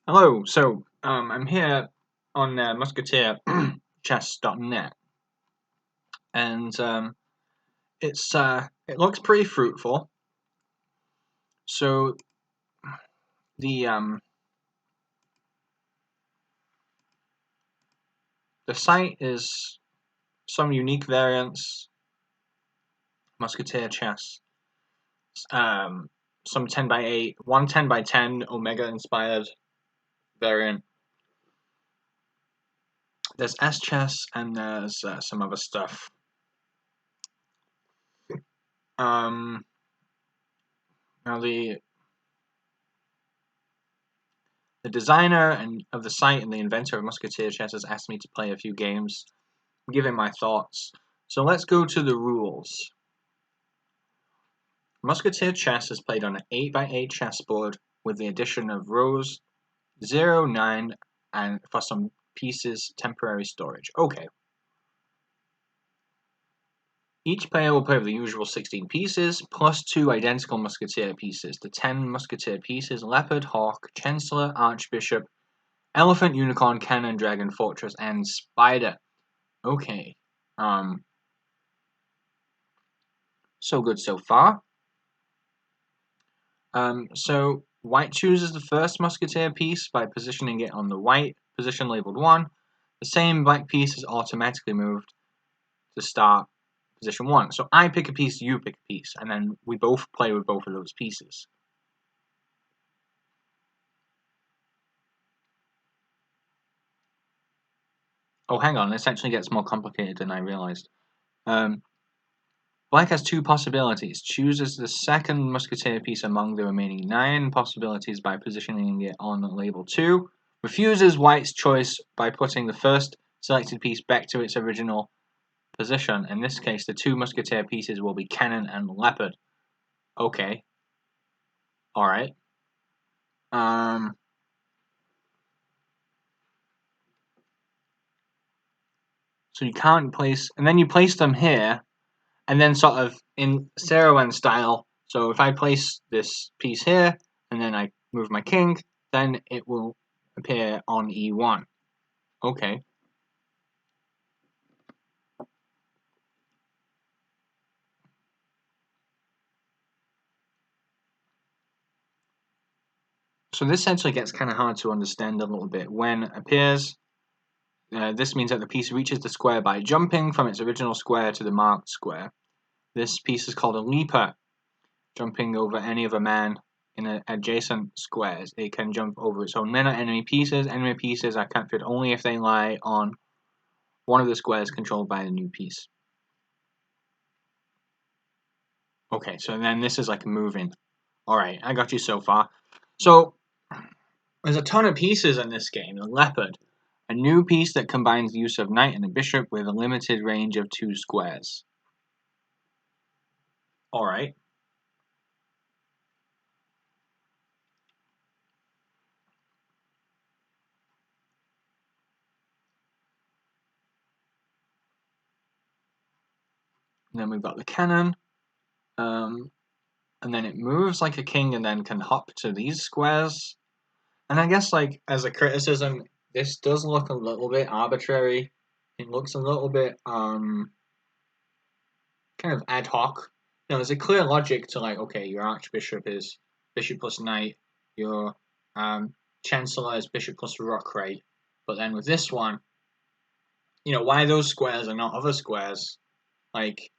Hello, I'm here on Musketeer Chess.net, and it looks pretty fruitful. So the um, the site is some unique variants, Musketeer Chess, some 10x8, one 10x10 Omega inspired variant. There's S Chess and there's some other stuff. Now the designer of the site and the inventor of Musketeer Chess has asked me to play a few games, give him my thoughts. So let's go to the rules. Musketeer Chess is played on an 8x8 chessboard with the addition of rows 0, 9, and for some pieces temporary storage. Okay. Each player will play with the usual 16 pieces, plus 2 identical Musketeer pieces. The 10 Musketeer pieces: Leopard, Hawk, Chancellor, Archbishop, Elephant, Unicorn, Cannon, Dragon, Fortress, and Spider. Okay. So good so far. So white chooses the first Musketeer piece by positioning it on the white position labeled 1. The same black piece is automatically moved to start position 1. So I pick a piece, you pick a piece, and then we both play with both of those pieces. Oh, hang on, this actually gets more complicated than I realized. Black has 2 possibilities. Chooses the second Musketeer piece among the remaining 9 possibilities by positioning it on label 2. Refuses white's choice by putting the first selected piece back to its original position. In this case, the 2 Musketeer pieces will be Cannon and Leopard. Okay. Alright. So you can't place... And then you place them here, and then sort of in Sarowan style. So if I place this piece here, and then I move my king, then it will appear on E1. Okay. So this actually gets kind of hard to understand a little bit. When it appears, this means that the piece reaches the square by jumping from its original square to the marked square. This piece is called a leaper, jumping over any of a man in adjacent squares. It can jump over its own men or enemy pieces. Enemy pieces are captured only if they lie on one of the squares controlled by the new piece. Okay, so then this is like moving. Alright, I got you so far. So, there's a ton of pieces in this game. The Leopard, a new piece that combines the use of knight and a bishop with a limited range of 2 squares. Alright. And then we've got the cannon. And then it moves like a king and then can hop to these squares. And I guess, like, as a criticism, this does look a little bit arbitrary. It looks a little bit, kind of ad hoc. You know, there's a clear logic to, like, okay, your archbishop is bishop plus knight, your chancellor is bishop plus rook, right? But then with this one, you know, why those squares are not other squares? Like,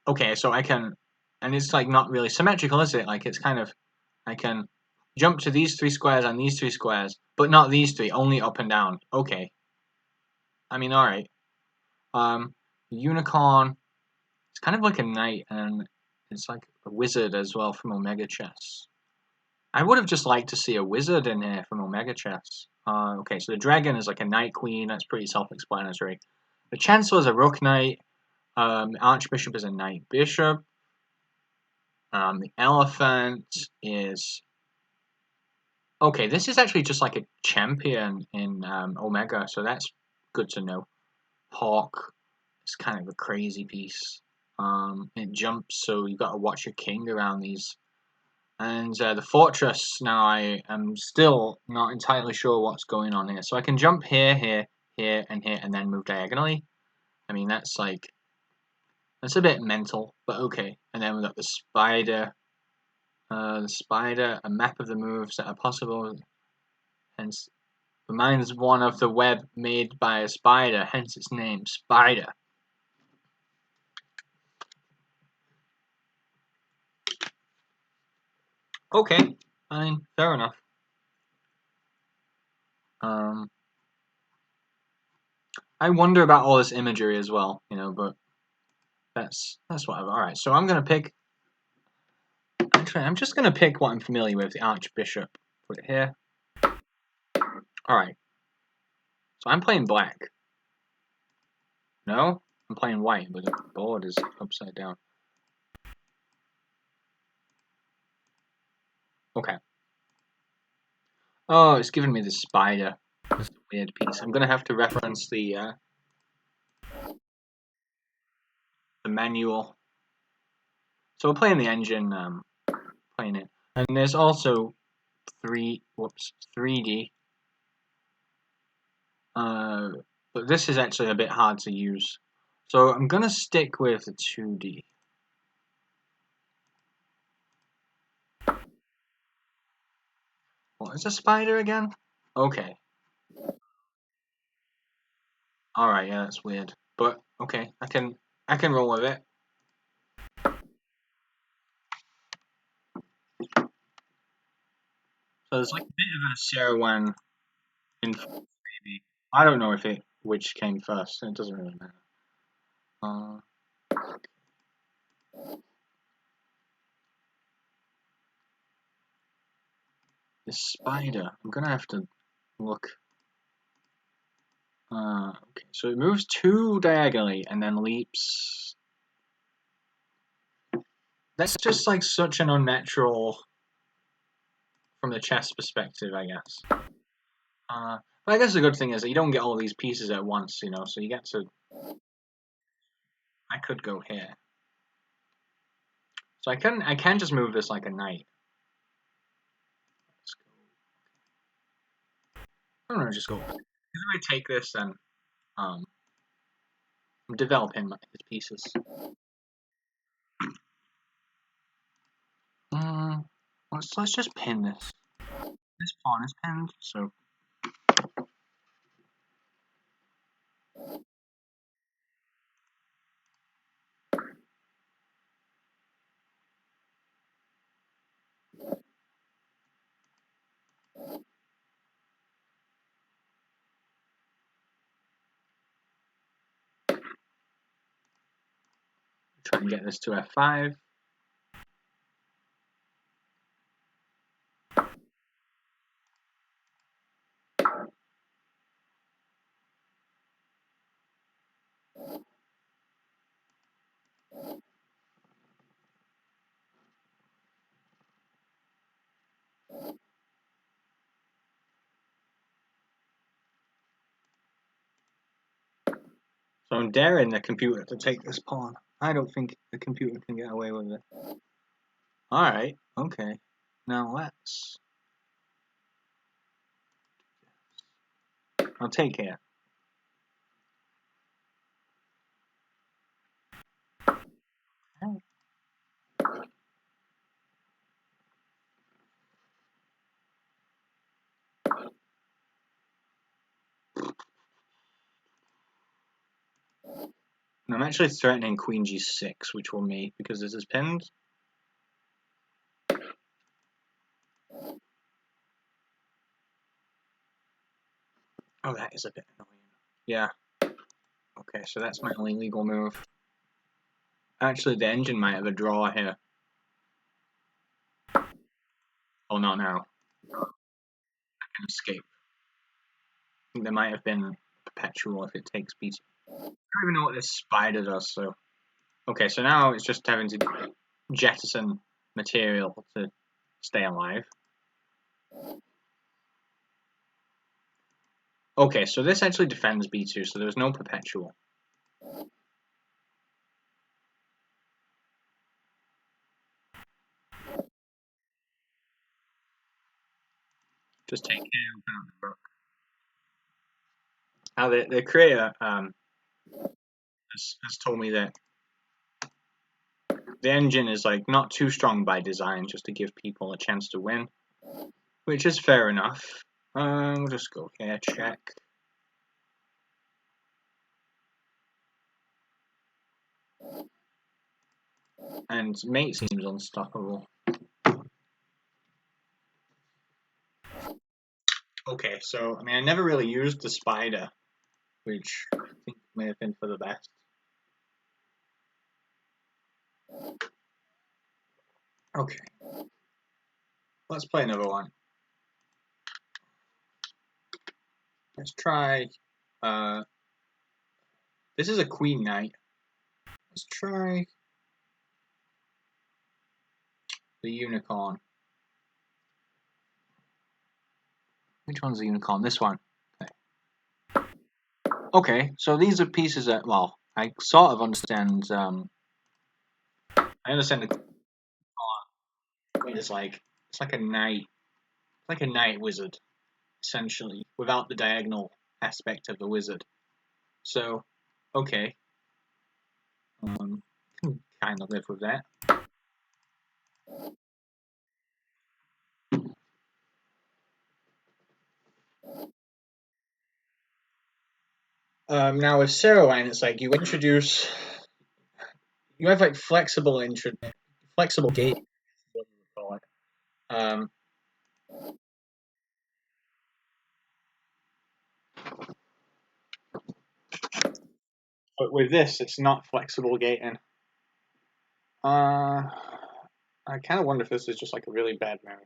okay, so I can, and it's like not really symmetrical, is it? Like it's kind of, I can jump to these 3 squares and these 3 squares, but not these 3, only up and down. Okay. I mean, alright. Unicorn, it's kind of like a knight, and it's like a wizard as well from Omega Chess. I would have just liked to see a wizard in here from Omega Chess. Okay, so the dragon is like a knight queen, that's pretty self-explanatory. The chancellor is a rook knight. The archbishop is a knight bishop. The elephant is... Okay, this is actually just like a champion in Omega, so that's good to know. Hawk is kind of a crazy piece. It jumps, so you've got to watch your king around these. And the fortress, now I am still not entirely sure what's going on here. So I can jump here, here, here, and then move diagonally. I mean, that's like, that's a bit mental, but okay. And then we've got the spider, a map of the moves that are possible. Hence, reminds one of the web made by a spider, hence its name, Spider. Okay, I mean, fair enough. I wonder about all this imagery as well, you know, but that's whatever. All right, so I'm gonna pick. Actually, I'm just gonna pick what I'm familiar with, the Archbishop. Put it here. All right. So I'm playing black. No, I'm playing white, but the board is upside down. Okay. Oh, it's giving me the spider. It's a weird piece. I'm gonna have to reference the manual. So we're playing the engine, playing it, and there's also 3D. But this is actually a bit hard to use. So I'm gonna stick with the 2D. What is a spider again? Okay. Alright, yeah, that's weird. But okay, I can roll with it. So there's like a bit of a Sarah influence, maybe. I don't know which came first. It doesn't really matter. Uh, this spider. I'm gonna have to look. Okay, so it moves 2 diagonally and then leaps. That's just like such an unnatural from the chess perspective, I guess. But I guess the good thing is that you don't get all these pieces at once, you know, so you get to. I could go here. So I can just move this like a knight. Let's go. I don't know, just go. Because if I take this, then I'm developing his pieces. Let's just pin this. This pawn is pinned, so. Try and get this to f5. So I'm daring the computer to take this pawn. I don't think the computer can get away with it. Alright, okay. Now let's. I'll take here. Okay. And I'm actually threatening queen g6, which will mate because this is pinned. Oh, that is a bit annoying. Yeah. Okay, so that's my only legal move. Actually, the engine might have a draw here. Oh, not now. I can escape. I think there might have been perpetual if it takes b2. I don't even know what this spider does, so. Okay, so now it's just having to jettison material to stay alive. Okay, so this actually defends b2, so there's no perpetual. Just take care about the rook. Now the creator has told me that the engine is like not too strong by design, just to give people a chance to win, which is fair enough. We'll just go here, check. And mate seems unstoppable. Okay, so I mean I never really used the spider, which I think may have been for the best. Okay. Let's play another one. Let's try this is a queen knight. Let's try the unicorn. Which one's the unicorn? This one. Okay. Okay, so these are pieces that, well, I sort of understand. I understand the queen is like it's like a knight, like a knight wizard, essentially, without the diagonal aspect of the wizard. So, okay, can kind of live with that. Now with Cerulean, it's like you introduce, you have like flexible gate, what you would call it. But with this, it's not flexible gating. I kind of wonder if this is just like a really bad move.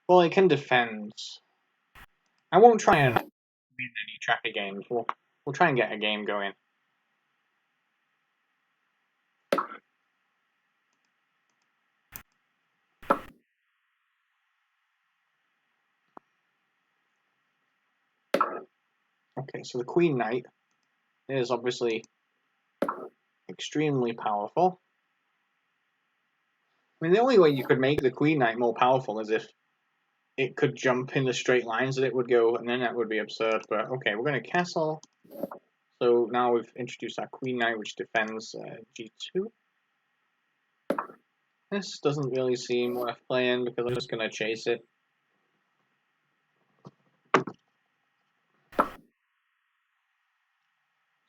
Well, it can defend. I won't try and win any tracker games. We'll try and get a game going. Okay, so the Queen Knight is obviously extremely powerful. I mean, the only way you could make the Queen Knight more powerful is if it could jump in the straight lines that it would go, and then that would be absurd. But okay, we're going to castle. So now we've introduced our Queen Knight, which defends g2. This doesn't really seem worth playing because I'm just going to chase it.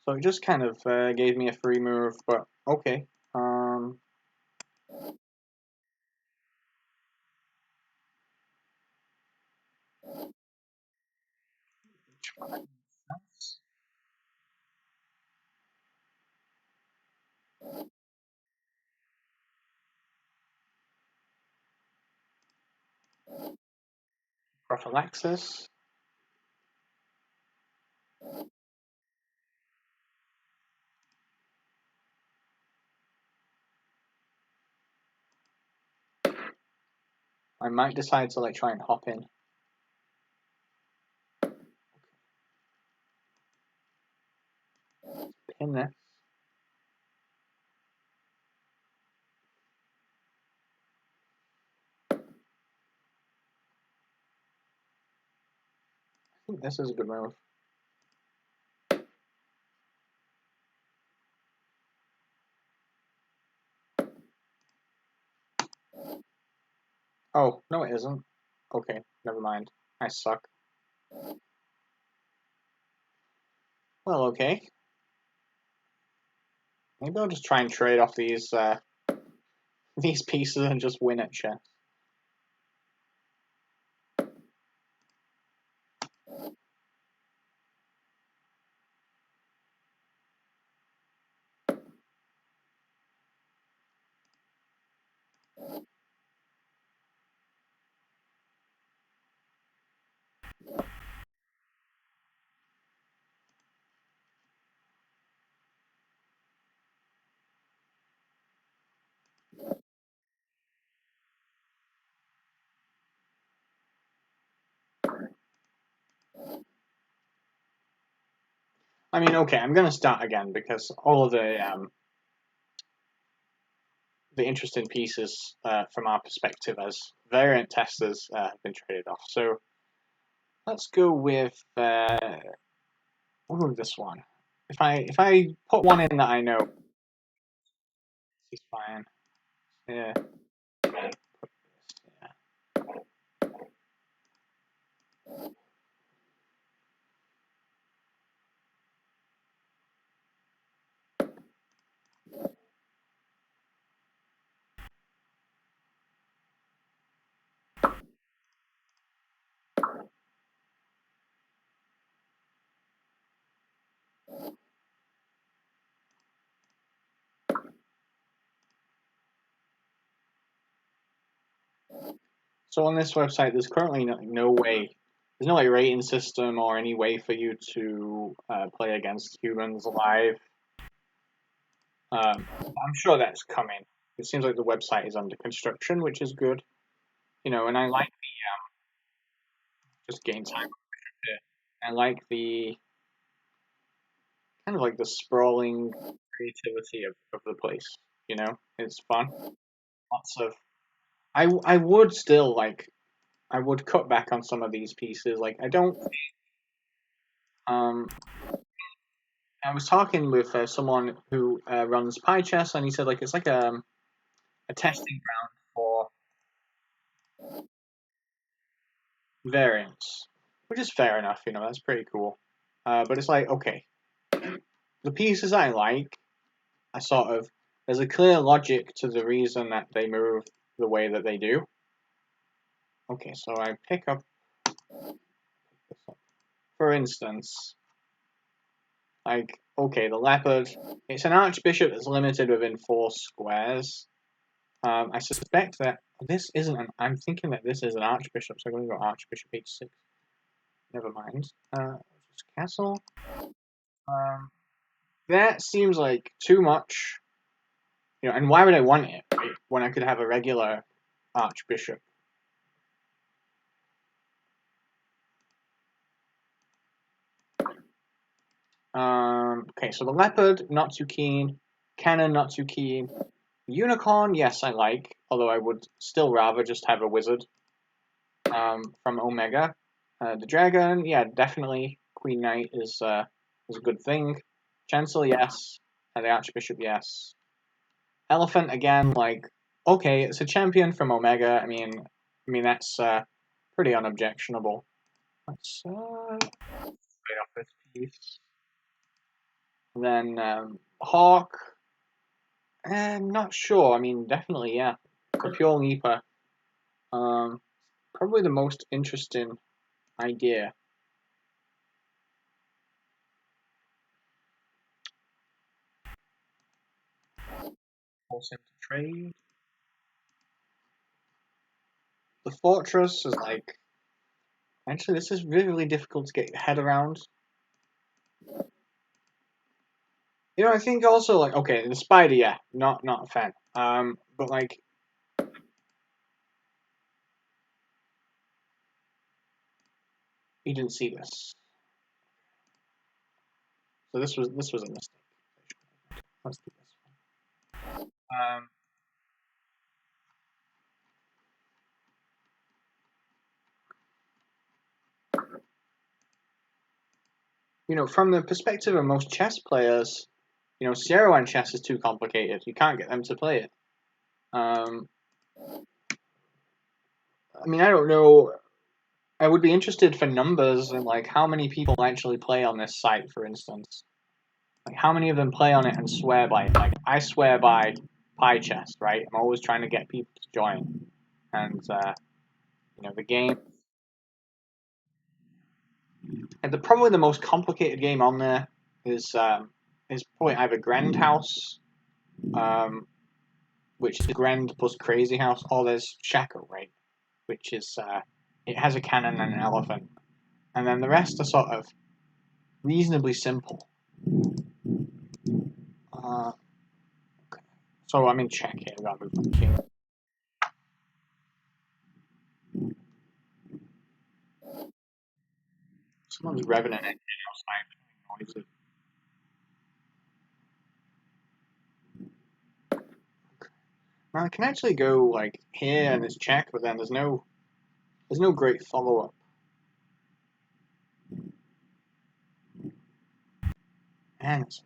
So it just kind of gave me a free move, but okay. Prophylaxis. I might decide to like try and hop in. Pin this. I think this is a good move. Oh, no it isn't. Okay, never mind. I suck. Well, okay. Maybe I'll just try and trade off these these pieces and just win at chess. I mean, okay, I'm gonna start again because all of the interesting pieces from our perspective as variant testers have been traded off. So let's go with we'll go with this one. If I put one in that I know, it's fine. Yeah. Yeah. So on this website, there's currently no way, there's no like rating system or any way for you to play against humans live. I'm sure that's coming. It seems like the website is under construction, which is good. And I like just gain time. I like the kind of like the sprawling creativity of the place. It's fun. Lots of. I would still like. I would cut back on some of these pieces. Like I don't. Um, I was talking with someone who runs Pi Chess, and he said like it's like a testing ground for variants, which is fair enough. That's pretty cool. But it's like okay, the pieces I like, I sort of there's a clear logic to the reason that they move the way that they do. Okay, so I pick up, for instance, like okay, the leopard. It's an archbishop that's limited within 4 squares. I suspect that this isn't an. I'm thinking that this is an archbishop, so I'm going to go archbishop h6. Never mind. Just castle. Um, that seems like too much. And why would I want it right, when I could have a regular archbishop? Okay, so the leopard, not too keen. Cannon, not too keen. Unicorn, yes, I like, although I would still rather just have a wizard from Omega. The dragon, yeah, definitely. Queen Knight is a good thing. Chancellor, yes. The Archbishop, yes. Elephant again, like okay, it's a champion from Omega. I mean that's pretty unobjectionable. Let's write off this piece. Then Hawk. I'm not sure. I mean, definitely, yeah. Pure Leaper. Um, Probably the most interesting idea. Force him to trade. The fortress is like. Actually, this is really, really difficult to get your head around. I think also like okay, the spider, yeah, not a fan. But like he didn't see this, so this was a mistake. Let's do this one. From the perspective of most chess players, Sierra One chess is too complicated. You can't get them to play it. I don't know. I would be interested for numbers and like how many people actually play on this site, for instance. Like how many of them play on it and swear by it. Like I swear by Pi Chess, right? I'm always trying to get people to join, and the game. And probably the most complicated game on there is probably either Grand House, um, which is Grand plus Crazy House, or there's Shaco, right? Which is it has a cannon and an elephant, and then the rest are sort of reasonably simple. Uh, so I'm in check here. I've got to move my king. Someone's revving an engine outside. Noisy. Now I can actually go like here and it's check, but then there's no great follow up. And so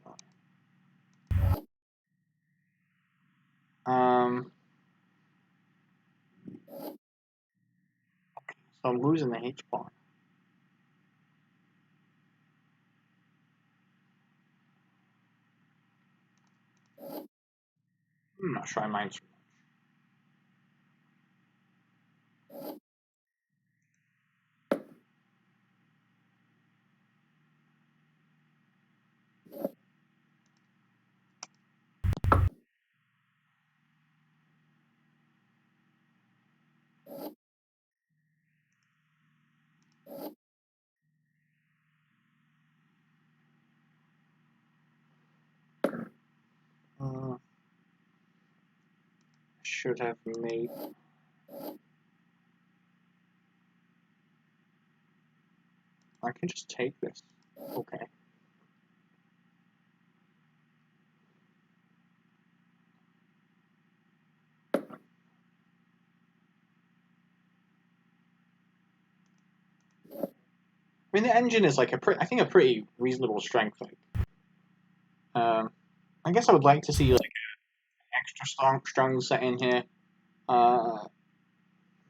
I'm losing the H pawn. I'm not sure I mind too much. Should have made. I can just take this. Okay. I mean, the engine is like I think a pretty reasonable strength. Like, I guess I would like to see like an extra strong set in here. Uh,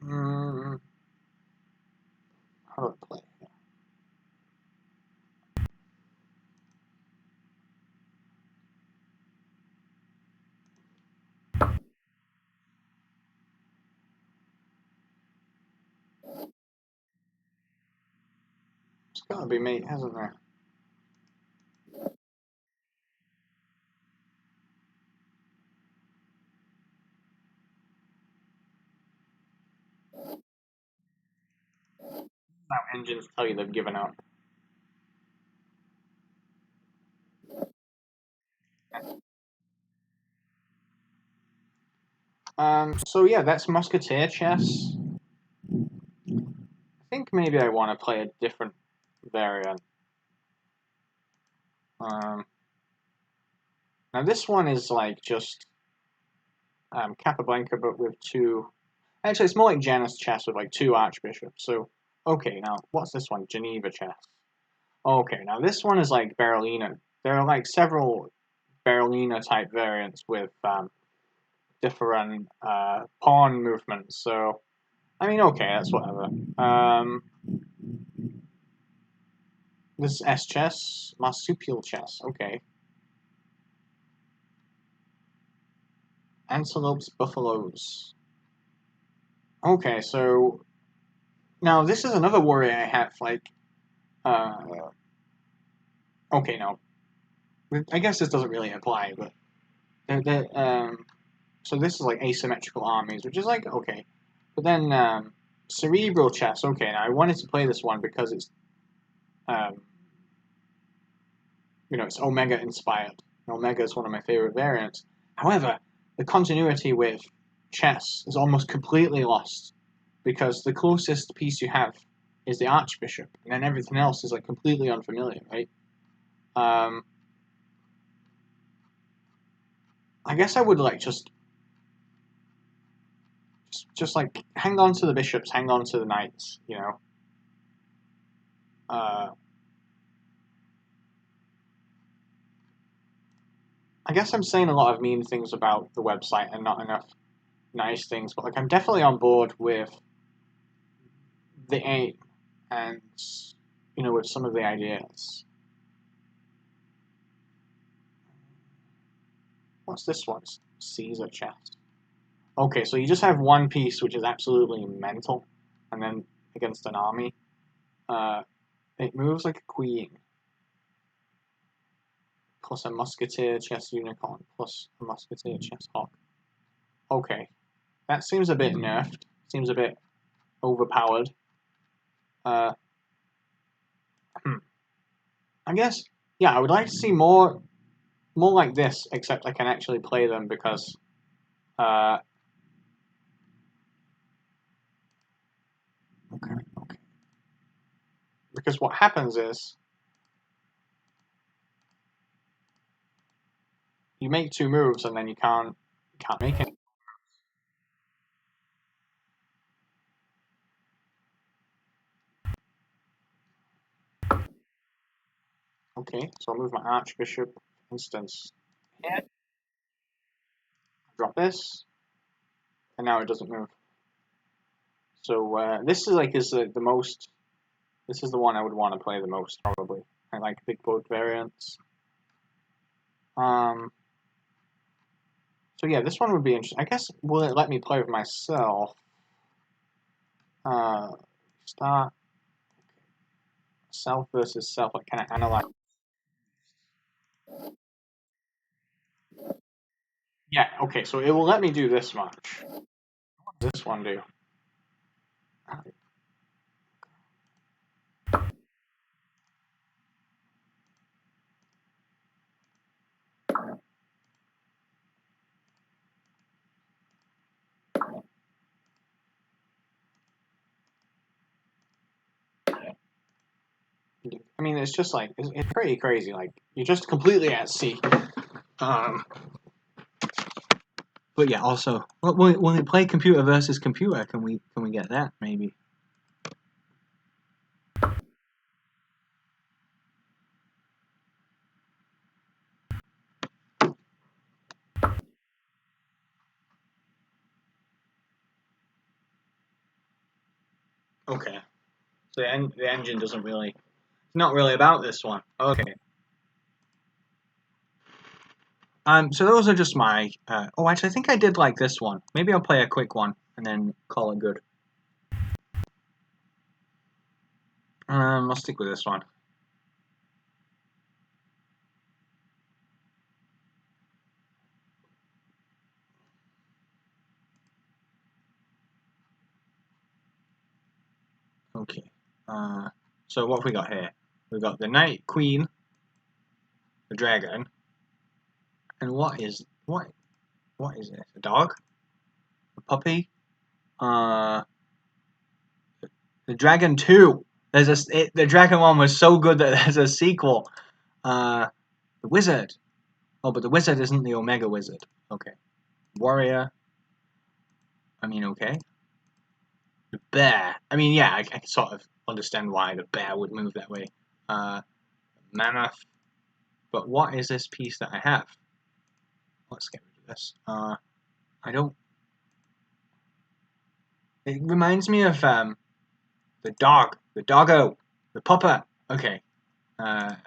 mm, how do I play? It's gotta be mate, hasn't there? Now engines tell you they've given up. So yeah, that's Musketeer Chess. I think maybe I want to play a different variant. Um, Now this one is like just Capablanca, but with two. Actually, it's more like Janus chess with like two archbishops. So okay, now what's this one? Geneva chess. Okay, now this one is like Berliner. There are like several Berliner type variants with different pawn movements. So I mean, okay, that's whatever. This is S chess, marsupial chess. Okay, antelopes, buffaloes. Okay, so now this is another worry I have. Like, uh, okay, no, I guess this doesn't really apply, but so this is like asymmetrical armies, which is like okay, but then cerebral chess. Okay, now I wanted to play this one because it's um, it's Omega inspired. Omega is one of my favorite variants. However, the continuity with chess is almost completely lost because the closest piece you have is the archbishop, and then everything else is like completely unfamiliar, right? Um, I guess I would like just like hang on to the bishops, hang on to the knights, you know. Uh, I guess I'm saying a lot of mean things about the website and not enough nice things, but like I'm definitely on board with the aim and with some of the ideas. What's this one? Caesar chess. Okay, so you just have one piece which is absolutely mental, and then against an army, uh, it moves like a queen, plus a musketeer chess unicorn, plus a musketeer chess hawk. Okay, that seems a bit nerfed. Seems a bit overpowered. Uh, hmm. I guess yeah, I would like to see more like this, except I can actually play them because uh, okay. Because what happens is you make two moves and then you can't make it. Okay, so I'll move my Archbishop, for instance, here. Drop this, and now it doesn't move. So this is like the most. This is the one I would want to play the most probably. I like big board variants. So yeah, this one would be interesting. I guess will it let me play with myself? Start self versus self. Like, can I analyze? Yeah. Okay. So it will let me do this much. What does this one do? I mean, it's just like it's pretty crazy. Like you're just completely at sea. Um, but yeah, also when we play computer versus computer, can we get that maybe? Okay. So the engine doesn't really. It's not really about this one. Okay. So those are just my. Oh, actually, I think I did like this one. Maybe I'll play a quick one and then call it good. I'll stick with this one. Okay. So what have we got here? We've got the knight, queen, the dragon, and what is this? A dog? A puppy? Uh, the dragon 2. The dragon 1 was so good that there's a sequel. The wizard. Oh, but the wizard isn't the Omega wizard. Okay. Warrior. I mean, okay. The bear. I mean, yeah, I can sort of understand why the bear would move that way. Mammoth. But what is this piece that I have? Let's get rid of this. I don't. It reminds me of the dog, the doggo, the pupper. Okay. There's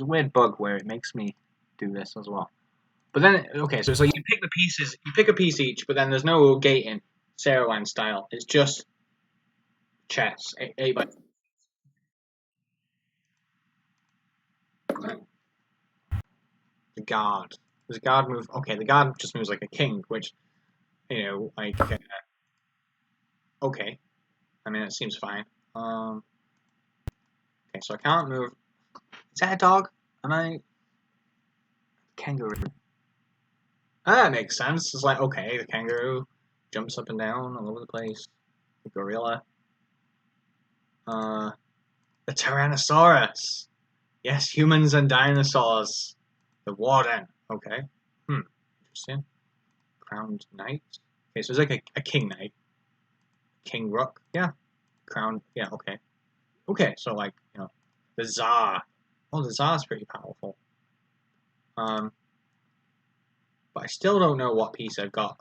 a weird bug where it makes me do this as well. But then, okay, so you pick the pieces, you pick a piece each, but then there's no gating, Sarahland style. It's just chess, eight by. The guard. Does the guard move? Okay, the guard just moves like a king, which, like, okay. I mean, it seems fine. Okay, so I can't move. Is that a dog? Am I kangaroo? Ah, that makes sense. It's like, okay, the kangaroo jumps up and down all over the place. The gorilla. Uh, the Tyrannosaurus. Yes, humans and dinosaurs. The warden. Okay. Interesting. Crowned knight. Okay, so it's like a king knight. King rook. Yeah. Crowned. Yeah, okay. Okay, so like, the Tsar. Oh, the Tsar's pretty powerful. But I still don't know what piece I've got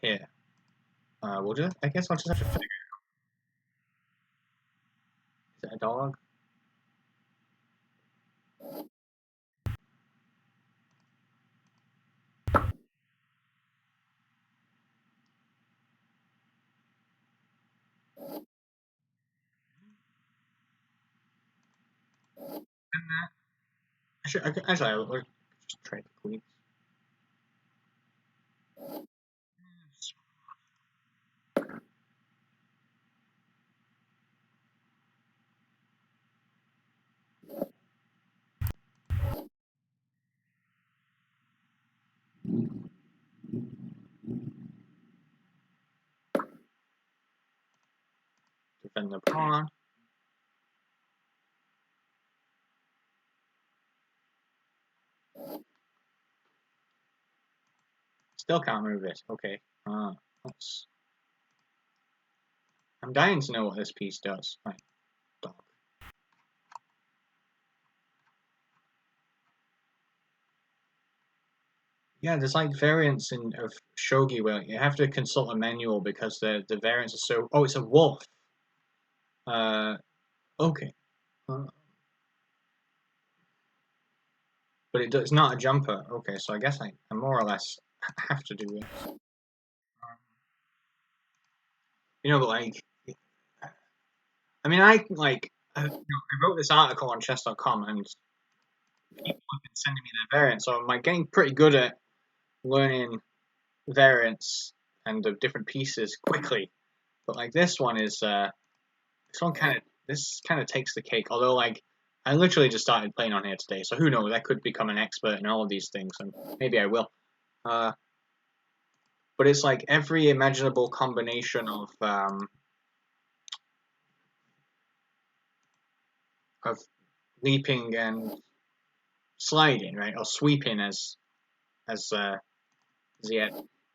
here. I guess I'll just have to figure it. Is it a dog? Actually, I'll just trade the queens. Defend the pawn. Still can't move this. Okay. I'm dying to know what this piece does. Right, dog. Yeah, there's like variants of shogi where you have to consult a manual because the variants are so. Oh, it's a wolf. Uh, okay. Uh, but it's not a jumper. Okay, so I guess I more or less have to do this. But like, I mean, I wrote this article on chess.com and people have been sending me their variants, so I'm like getting pretty good at learning variants and the different pieces quickly. But like this kind of takes the cake. Although like I literally just started playing on here today, so who knows? I could become an expert in all of these things, and maybe I will. Uh, but it's like every imaginable combination of leaping and sliding, right, or sweeping as Ziet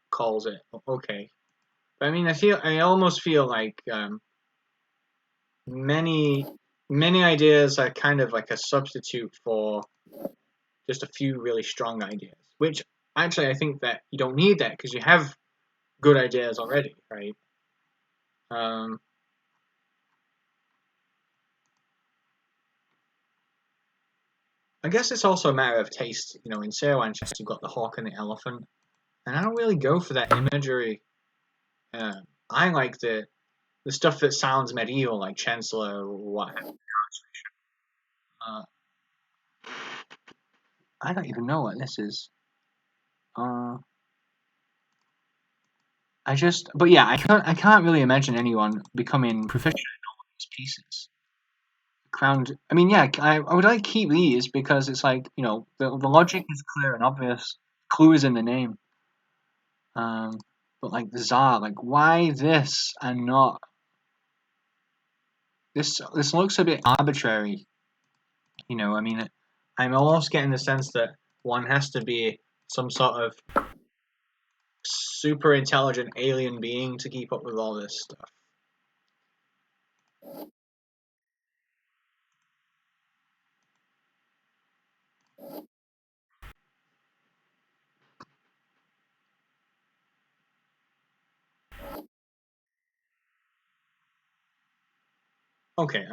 calls it. Okay, but I mean, I almost feel like many many ideas are kind of like a substitute for just a few really strong ideas. Which actually, I think that you don't need that because you have good ideas already, right? Um, I guess it's also a matter of taste. In Seiwan chess, you've got the hawk and the elephant, and I don't really go for that imagery. Uh, I like the stuff that sounds medieval, like Chancellor or what. Uh, I don't even know what this is. Uh, but yeah, I can't really imagine anyone becoming proficient in all of these pieces. Crowned. I mean, yeah, I would like to keep these because it's like the logic is clear and obvious. Clue is in the name. Um, but like the Tsar, like why this and not this? This looks a bit arbitrary. I mean, I'm almost getting the sense that one has to be some sort of super intelligent alien being to keep up with all this stuff. Okay,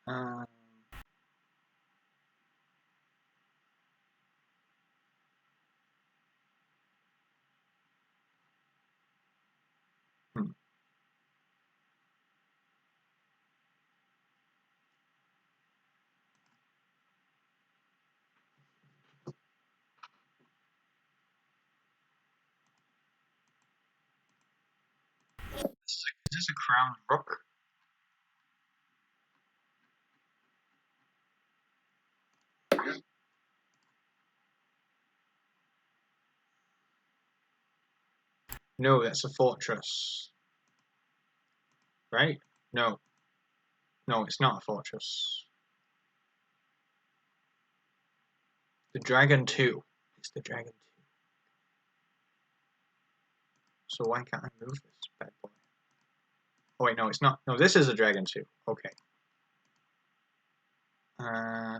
uh hmm. Is this a crown rook? No, that's a fortress, right? No, no, it's not a fortress. The dragon 2. It's the dragon 2. So why can't I move this bad boy? Oh wait, no, it's not. No, this is a dragon 2. Okay. Uh,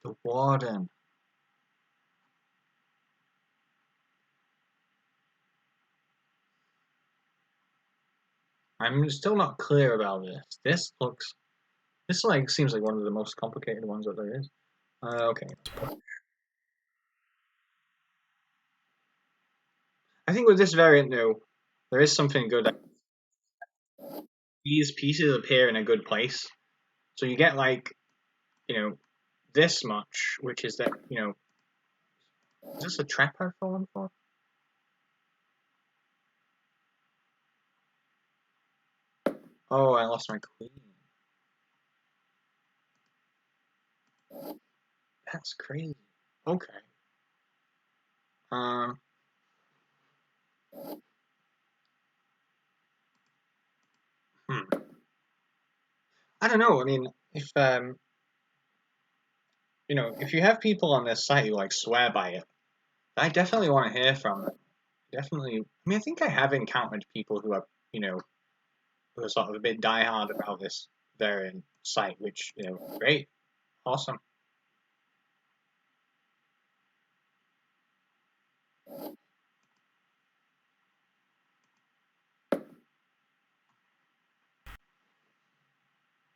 the warden. I'm still not clear about this. This like seems like one of the most complicated ones that there is. Okay. I think with this variant though, there is something good. These pieces appear in a good place, so you get like you know this much, which is that is this a trap I've fallen for? Oh, I lost my queen. That's crazy. Okay. Um, hmm. I don't know. I mean, if if you have people on this site who like swear by it, I definitely want to hear from them. Definitely. I mean, I think I have encountered people who are, who are sort of a bit diehard about this variant site, which, great, awesome.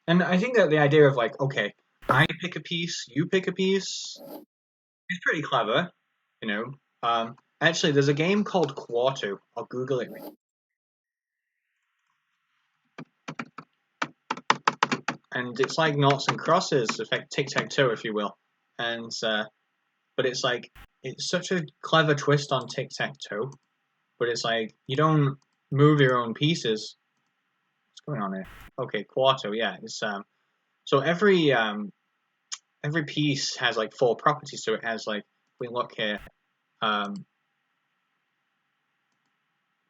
And I think that the idea of like, okay, I pick a piece, you pick a piece, is pretty clever, you know. Actually, there's a game called Quarto. I'll Google it, and it's like noughts and crosses, effect tic-tac-toe, if you will. And but it's like it's such a clever twist on tic-tac-toe. But it's like you don't move your own pieces. What's going on here? Okay, Quarto. Yeah, it's so every piece has like four properties. So it has like we look here. Um,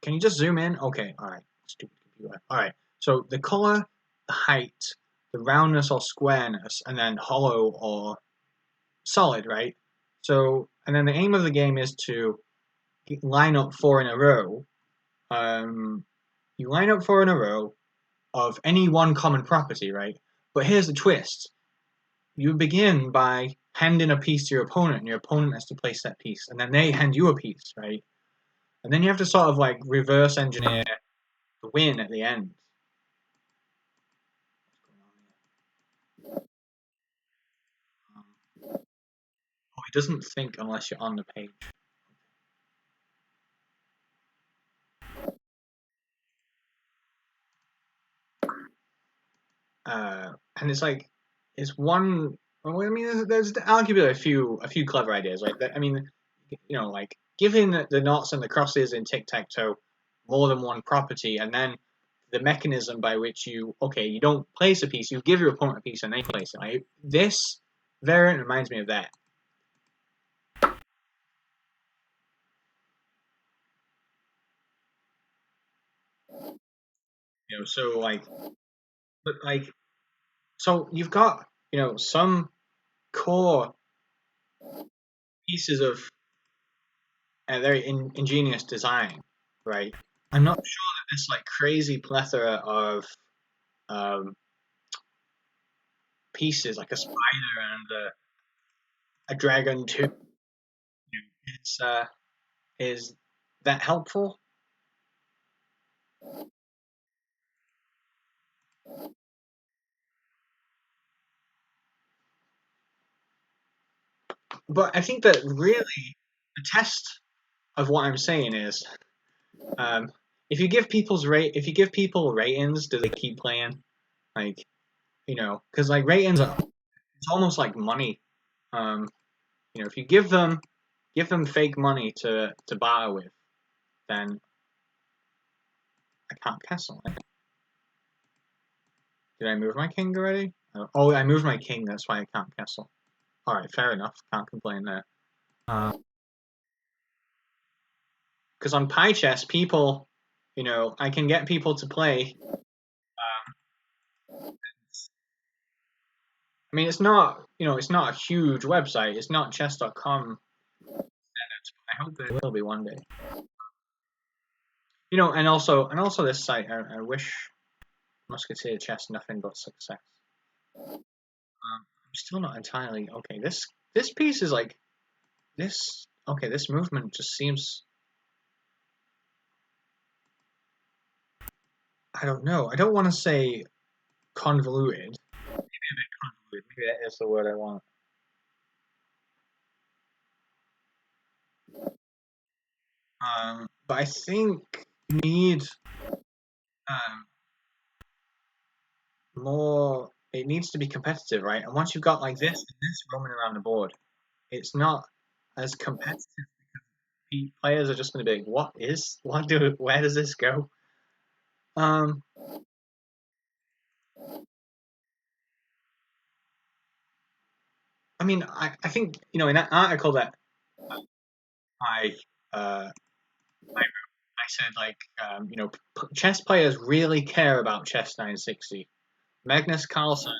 can you just zoom in? Okay, all right. Stupid computer. All right. So the color, the height, the roundness or squareness, and then hollow or solid, right? So and then the aim of the game is to line up four in a row. Um, you line up four in a row of any one common property, right? But here's the twist. You begin by handing a piece to your opponent, and your opponent has to place that piece, and then they hand you a piece, right? And then you have to sort of like reverse engineer the win at the end. Oh, it doesn't think unless you're on the page. And it's like it's one. Well, I mean, there's arguably a few clever ideas. Like I mean, like giving the knots and the crosses in tic tac toe more than one property, and then the mechanism by which you don't place a piece, you give your opponent a piece and they place it. Like this variant reminds me of that. So like, but like, so you've got some core pieces of a very ingenious design, right? I'm not sure that this like crazy plethora of um, pieces, like a spider and a dragon too, is that helpful. But I think that really the test of what I'm saying is, um, if you give people ratings, do they keep playing? Like, because like ratings are it's almost like money. Um, if you give them fake money to buy with, then I can't castle it. Did I move my king already? Oh, I moved my king. That's why I can't castle. All right, fair enough. Can't complain there. Because on Pie Chess, people, I can get people to play. I mean, it's not a huge website. It's not chess.com. I hope it will be one day. And also this site. I wish Musketeer Chess nothing but success. I'm still not entirely okay. This piece is like this. Okay, this movement just seems. I don't know. I don't want to say convoluted. Maybe that is the word I want. But I think you need um, more. It needs to be competitive, right? And once you've got like this and this roaming around the board, it's not as competitive. Players are just going to be like, where does this go? Um, I mean, I think in that article that I uh, I said like chess players really care about chess 960. Magnus Carlsen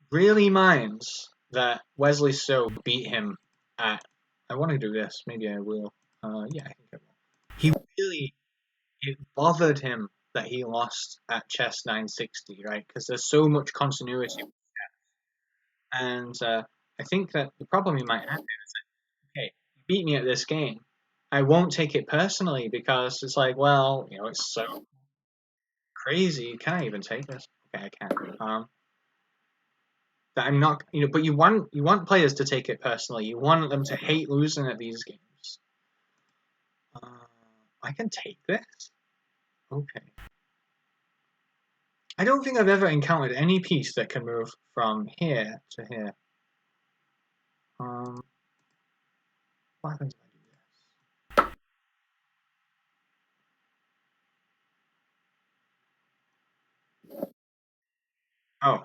really minds that Wesley So beat him at. I want to do this. Maybe I will. Yeah, I think I will. He really it bothered him that he lost at chess 960, right? Because there's so much continuity, and I think that the problem he might have is, hey, you beat me at this game. I won't take it personally because it's like, well, it's so crazy. Can I even take this? Okay, I can. That I'm not, but you want players to take it personally. You want them to hate losing at these games. Uh, I can take this. Okay. I don't think I've ever encountered any piece that can move from here to here. Um, what happens if I do this? Oh,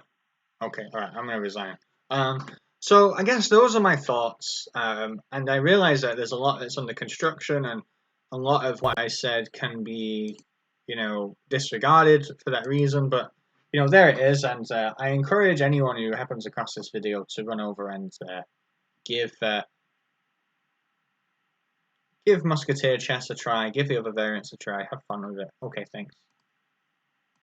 okay. All right. I'm gonna resign. Um, so I guess those are my thoughts. And I realize that there's a lot that's under construction, and a lot of what I said can be, disregarded for that reason. But there it is, and I encourage anyone who happens across this video to run over and give give Musketeer Chess a try, give the other variants a try, have fun with it. Okay, thanks.